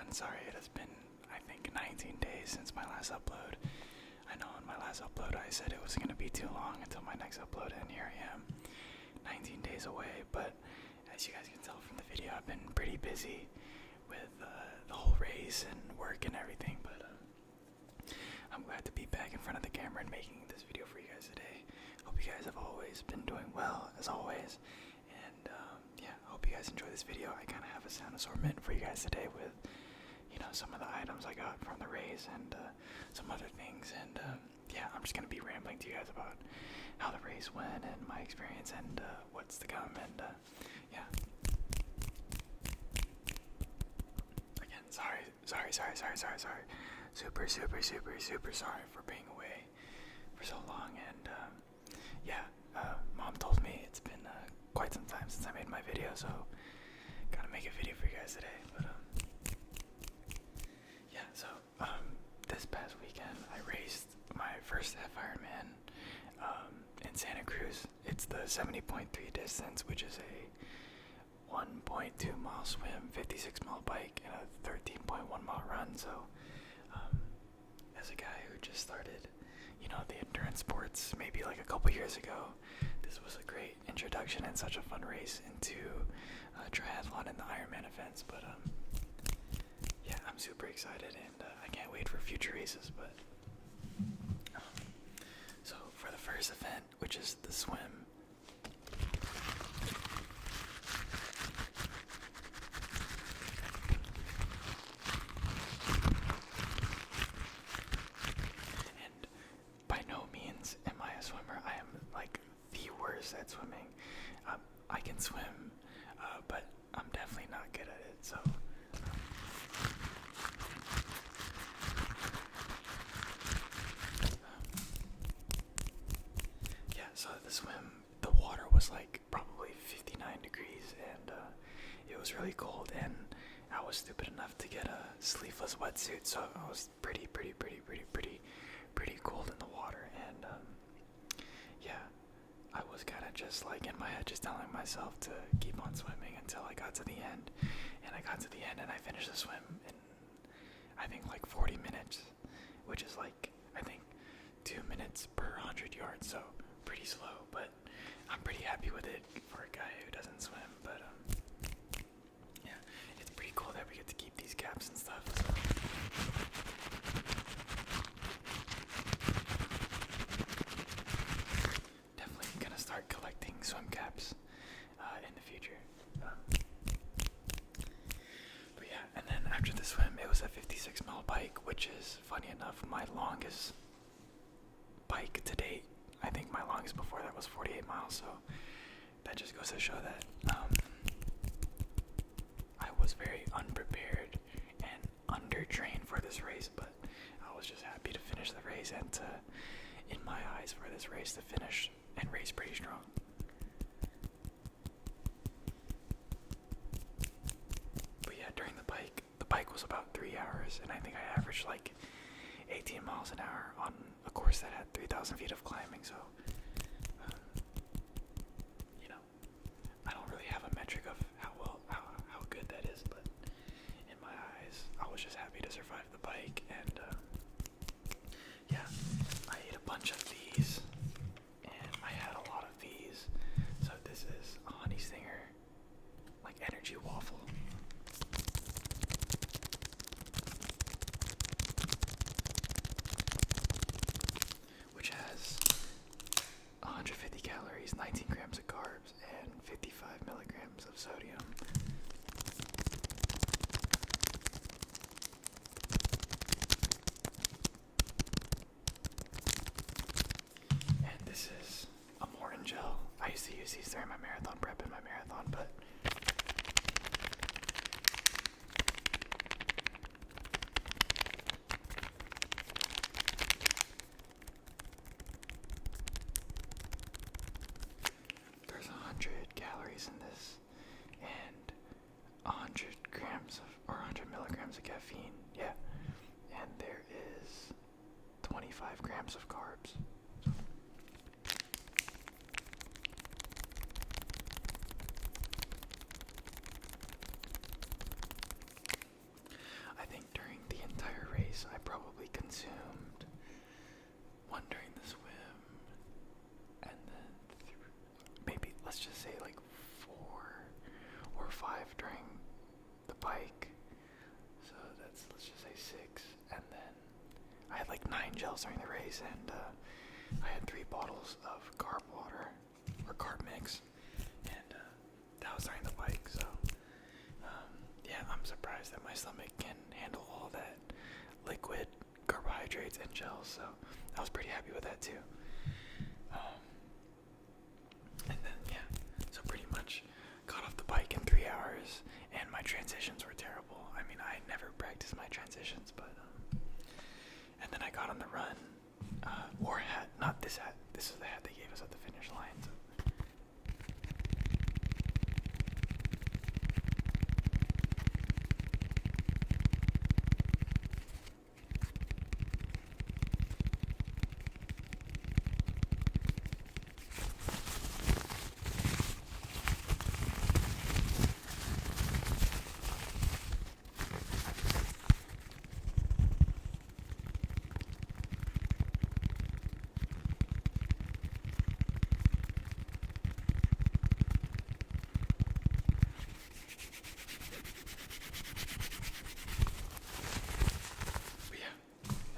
everyone. Sorry, it has been, I think, 19 days since my last upload. I know in my last upload I said it wasn't going to be too long until my next upload, and here I am, 19 days away. But as you guys can tell from the video, I've been pretty busy with the whole race and work and everything. But I'm glad to be back in front of the camera and making this video for you guys today. Hope you guys have always been doing well, as always. And yeah, I hope you guys enjoy this video. I kind of have a sound assortment for you guys today with, you know, some of the items I got from the race and some other things. And yeah, I'm just going to be rambling to you guys about how the race went and my experience and what's to come. And yeah. Again, sorry. Super sorry for being away for so long. And yeah, Mom told me it's been quite some time since I made my video, so gotta make a video for you guys today. But yeah, so this past weekend I raced my first half Ironman in Santa Cruz. It's the 70.3 distance, which is a 1.2 mile swim, 56 mile bike, and a 13.1 mile run. So as a guy who just started, you know, the endurance sports maybe like a couple years ago, this was a great introduction and such a fun race into triathlon and the Ironman events. But yeah, I'm super excited, and I can't wait for future races. But so for the first event, which is the swim, and by no means am I a swimmer. I am like the worst at swimming. I can swim, but I'm definitely not good at it. So yeah, so the swim, the water was like probably 59 degrees, and it was really cold, and I was stupid enough to get a sleeveless wetsuit, so I was pretty cold in the water. And yeah, I was kind of just like in my head just telling myself to keep on swimming until I got to the end. And I got to the end and I finished the swim in, I think, like 40 minutes, which is like, I think, 2 minutes per 100 yards, so pretty slow, but I'm pretty happy with it for a guy who doesn't swim. But yeah, it's pretty cool that we get to keep these caps and stuff. So definitely gonna start collecting swim caps in the future. But yeah, and then after the swim, it was a 56 mile bike, which is, funny enough, my longest bike to date. I think my longest before that was 48 miles, so that just goes to show that I was very unprepared and undertrained for this race, but I was just happy to finish the race and to, in my eyes, for this race to finish and race pretty strong. But yeah, during the bike was about 3 hours, and I think I averaged like 18 miles an hour on a course that had 3,000 feet of climbing. So you know, I don't really have a metric of how good that is, but in my eyes, I was just happy to survive the bike. And yeah, I ate a bunch of these, and I had a lot of these. So this is a honey stinger, like energy waffle, which has 150 calories, 19 grams of carbs, and 55 milligrams of sodium. And this is a Morin gel. I used to use these during my marathon prep and my marathon, but there's 100 calories in this and 100 grams of, or 100 milligrams of caffeine. Yeah. And there is 25 grams of carbs. I consumed one during the swim, and then maybe let's just say like 4 or 5 during the bike. So let's just say 6, and then I had like 9 gels during the race, and I had 3 bottles of carb water or carb mix, and that was during the bike. So yeah, I'm surprised that my stomach can handle all that liquid, carbohydrates, and gels. So I was pretty happy with that too. And then yeah, so pretty much got off the bike in 3 hours, and my transitions were terrible. I mean, I never practiced my transitions, but and then I got on the run, wore a hat, not this hat. This is the hat they gave us at the finish line. So.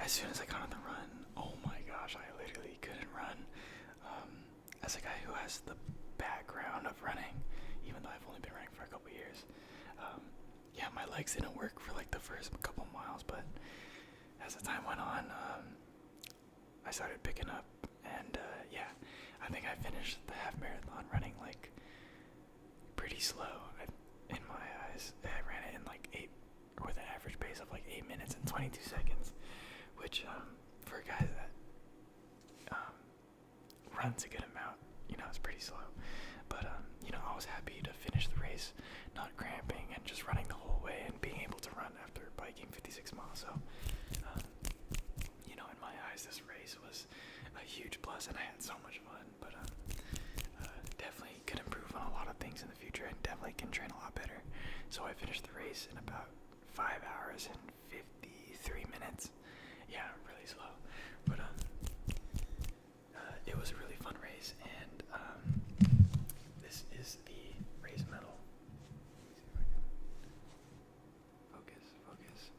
As soon as I got on the run, oh my gosh, I literally couldn't run. As a guy who has the background of running, even though I've only been running for a couple years, yeah, my legs didn't work for like the first couple miles, but as the time went on, I started picking up, and yeah, I think I finished the half marathon running like pretty slow. In my eyes, I ran it in like 8, with an average pace of like 8 minutes and 22 seconds. Which, for a guy that runs a good amount, it's pretty slow. But, I was happy to finish the race, not cramping, and just running the whole way, and being able to run after biking 56 miles. So, in my eyes, this race was a huge plus, and I had so much fun. But, definitely could improve on a lot of things in the future, and definitely can train a lot better. So I finished the race in about 5 hours and 53 minutes. Yeah, really slow, but it was a really fun race, and this is the race medal. Focus.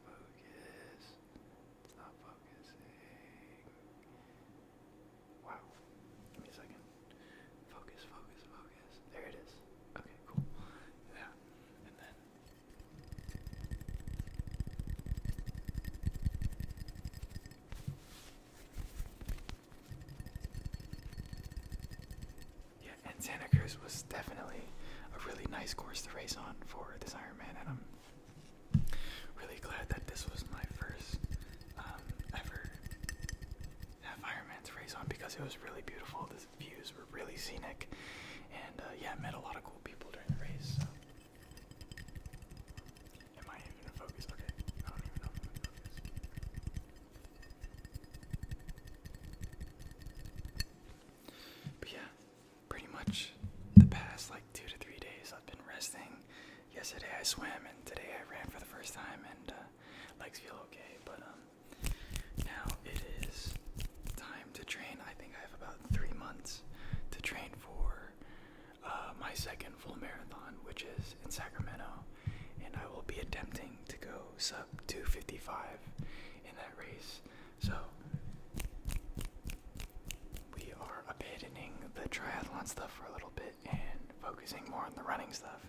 It's not focusing. Wow. Give me a second. Focus. There it is. Okay, cool. Yeah, and then. Santa Cruz was definitely a really nice course to race on for this Ironman, and I'm really glad that this was my first ever half Ironman to race on, because it was really beautiful. The views were really scenic, and yeah, I met a lot of cool people during the race. So. Am I even in focus? Okay, I don't even know if I'm in focus. But yeah, pretty much the past like 2 to 3 days I've been resting. Yesterday I swam, and today I ran for the first time, and legs feel okay. But now it is time to train. I think I have about 3 months to train for my second full marathon, which is in Sacramento, and I will be attempting to go sub 2:55 in that race. So we are abandoning the triathlon stuff for a little bit and focusing more on the running stuff,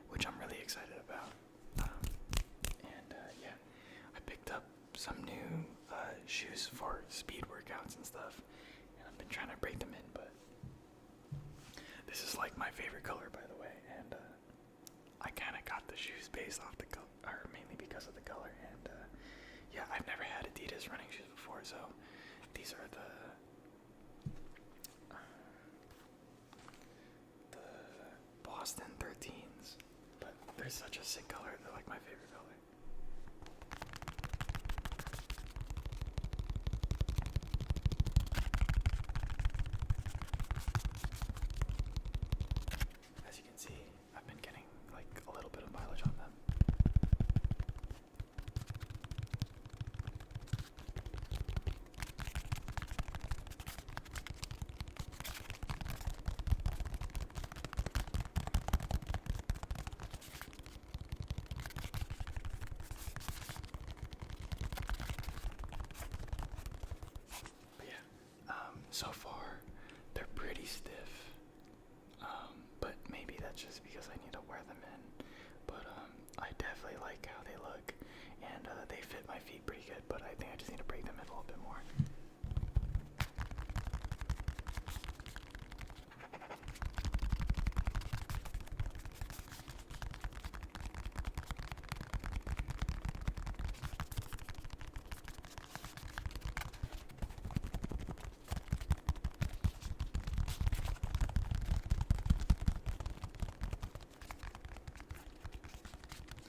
which I'm really excited about. And yeah, I picked up some new shoes for speed workouts and stuff, and I've been trying to break them in, but this is like my favorite color, by the way, and I kind of got the shoes based off the color, or mainly because of the color, and yeah, I've never had Adidas running shoes before, so these are the Boston 13s, but they're such a sick color. They're like my favorite color. As you can see, I've been getting like a little bit of mileage on them. they fit my feet pretty good, but I think I just need to break them in a little bit more.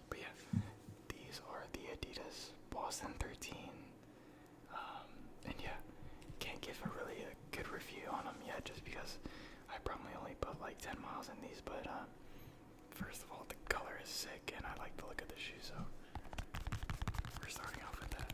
But yeah, these are the Adidas Boston 13. And yeah, can't give a really good review on them yet just because I probably only put like 10 miles in these. But first of all, the color is sick and I like the look of the shoe, so we're starting off with that.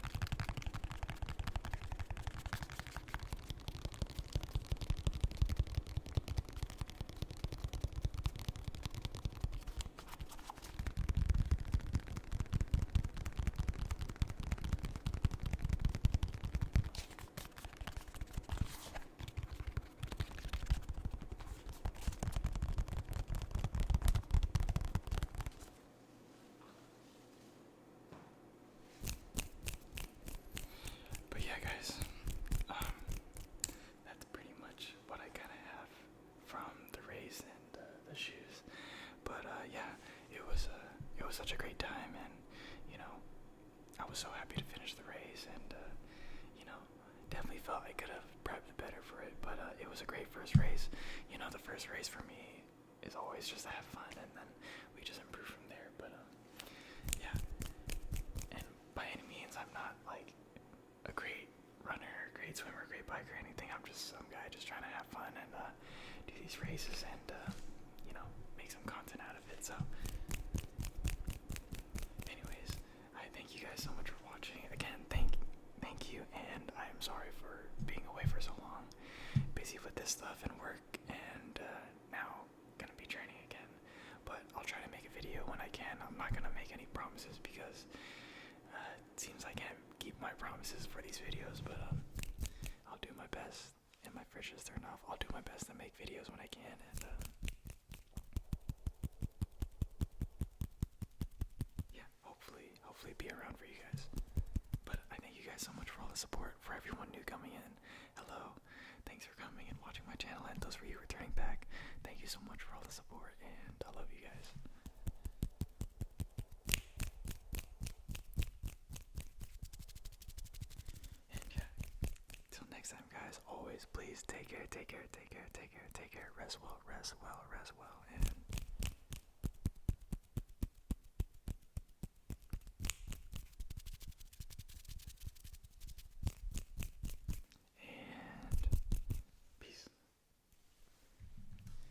But yeah, guys, that's pretty much what I kind of have from the race and the shoes. But yeah, it was such a great time, and you know, I was so happy to finish the race, and you know, definitely felt I could have prepped better for it. But it was a great first race. You know, the first race for me is always just to have fun, and then we just improve from there. But yeah, and by any means, I'm not like a great runner, great swimmer, great biker, or anything. I'm just some guy just trying to have fun and do these races and you know, make some content out of it. So anyways, I thank you guys so much for watching. Again, thank you, and I am sorry for being away for so long. Busy with this stuff and work, and now gonna be training again. But I'll try to make a video when I can. I'm not gonna make any promises because it seems I can't keep my promises for these videos, but I'll do my best. And my fridge is turned off. I'll do my best to make videos when I can, and yeah, hopefully be around for you guys. But I thank you guys so much for all the support. For everyone new coming in, hello, thanks for coming and watching my channel, and those of you returning back, thank you so much for all the support, and I love you guys. And yeah, till next time, guys, always please take care, rest well, and